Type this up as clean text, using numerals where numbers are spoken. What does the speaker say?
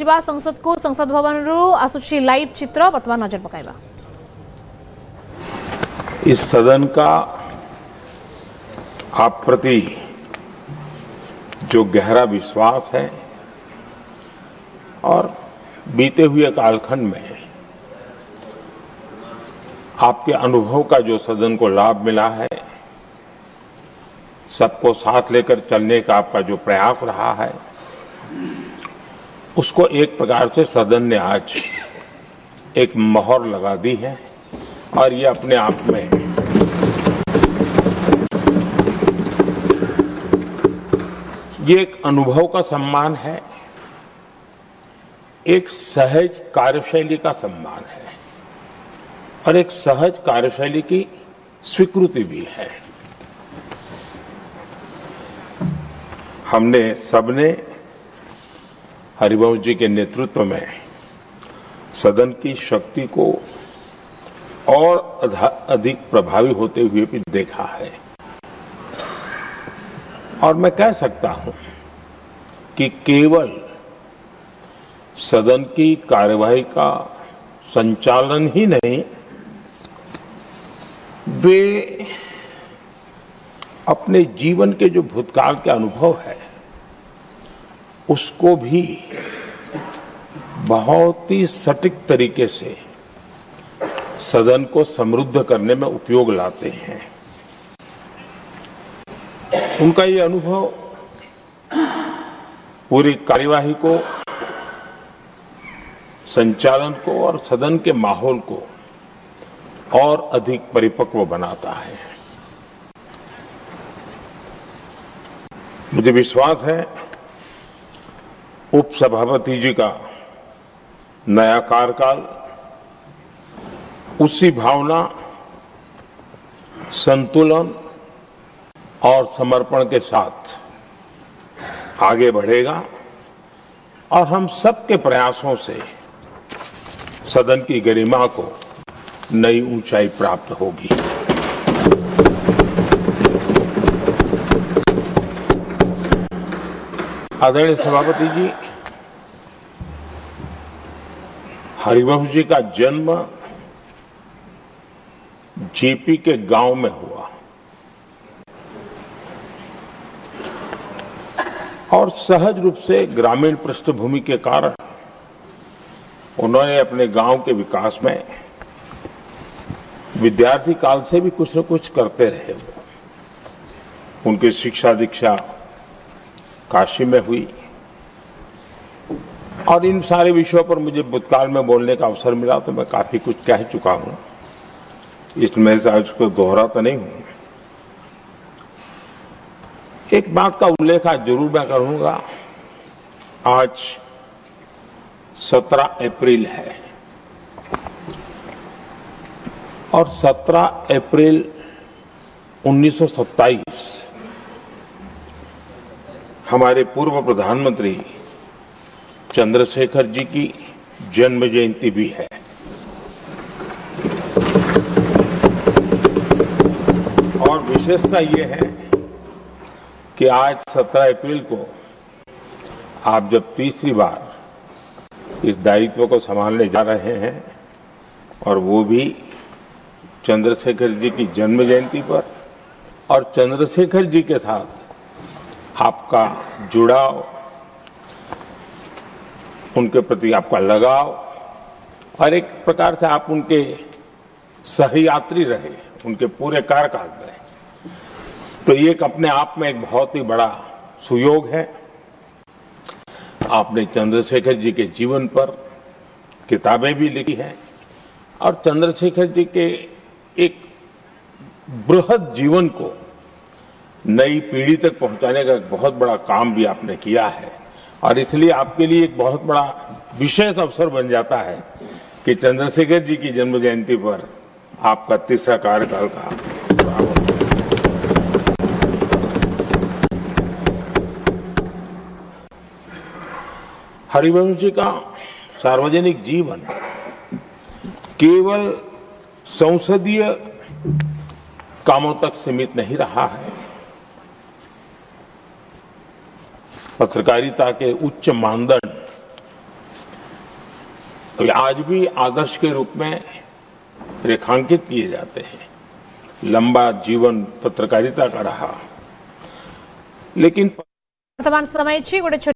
संसद को संसद भवन आसुची लाइव चित्र बर्तमान नजर पकाइबा। इस सदन का आप प्रति जो गहरा विश्वास है और बीते हुए कालखंड में आपके अनुभव का जो सदन को लाभ मिला है, सबको साथ लेकर चलने का आपका जो प्रयास रहा है, उसको एक प्रकार से सदन ने आज एक मोहर लगा दी है और ये अपने आप में ये एक अनुभव का सम्मान है, एक सहज कार्यशैली का सम्मान है और एक सहज कार्यशैली की स्वीकृति भी है। हमने सबने हरिवंश जी के नेतृत्व में सदन की शक्ति को और अधिक प्रभावी होते हुए भी देखा है और मैं कह सकता हूं कि केवल सदन की कार्यवाही का संचालन ही नहीं, वे अपने जीवन के जो भूतकाल के अनुभव है उसको भी बहुत ही सटीक तरीके से सदन को समृद्ध करने में उपयोग लाते हैं। उनका ये अनुभव पूरी कार्यवाही को, संचालन को और सदन के माहौल को और अधिक परिपक्व बनाता है। मुझे विश्वास है उपसभापति जी का नया कार्यकाल उसी भावना, संतुलन और समर्पण के साथ आगे बढ़ेगा और हम सबके प्रयासों से सदन की गरिमा को नई ऊंचाई प्राप्त होगी। आदरणीय सभापति जी, हरिवंश जी का जन्म जेपी के गांव में हुआ और सहज रूप से ग्रामीण पृष्ठभूमि के कारण उन्होंने अपने गांव के विकास में विद्यार्थी काल से भी कुछ न कुछ करते रहे। उनकी शिक्षा दीक्षा काशी में हुई और इन सारे विषयों पर मुझे भूतकाल में बोलने का अवसर मिला तो मैं काफी कुछ कह चुका हूं, इसमें से आज को दोहराता नहीं हूं। एक बात का उल्लेख आज जरूर मैं करूंगा। आज 17 अप्रैल है और 17 अप्रैल 1927 हमारे पूर्व प्रधानमंत्री चंद्रशेखर जी की जन्म जयंती भी है। और विशेषता ये है कि आज 17 अप्रैल को आप जब तीसरी बार इस दायित्व को संभालने जा रहे हैं और वो भी चंद्रशेखर जी की जन्म जयंती पर और चंद्रशेखर जी के साथ आपका जुड़ाव, उनके प्रति आपका लगाव और एक प्रकार से आप उनके सहयात्री रहे उनके पूरे कार्यकाल में, तो ये एक अपने आप में एक बहुत ही बड़ा सुयोग है। आपने चंद्रशेखर जी के जीवन पर किताबें भी लिखी हैं और चंद्रशेखर जी के एक बृहद जीवन को नई पीढ़ी तक पहुंचाने का एक बहुत बड़ा काम भी आपने किया है और इसलिए आपके लिए एक बहुत बड़ा विशेष अवसर बन जाता है कि चंद्रशेखर जी की जन्म जयंती पर आपका तीसरा कार्यकाल का हरिवंश जी का सार्वजनिक जीवन केवल संसदीय कामों तक सीमित नहीं रहा है। पत्रकारिता के उच्च मानदंड अभी आज भी आदर्श के रूप में रेखांकित किए जाते हैं। लंबा जीवन पत्रकारिता का रहा, लेकिन वर्तमान समय गोटे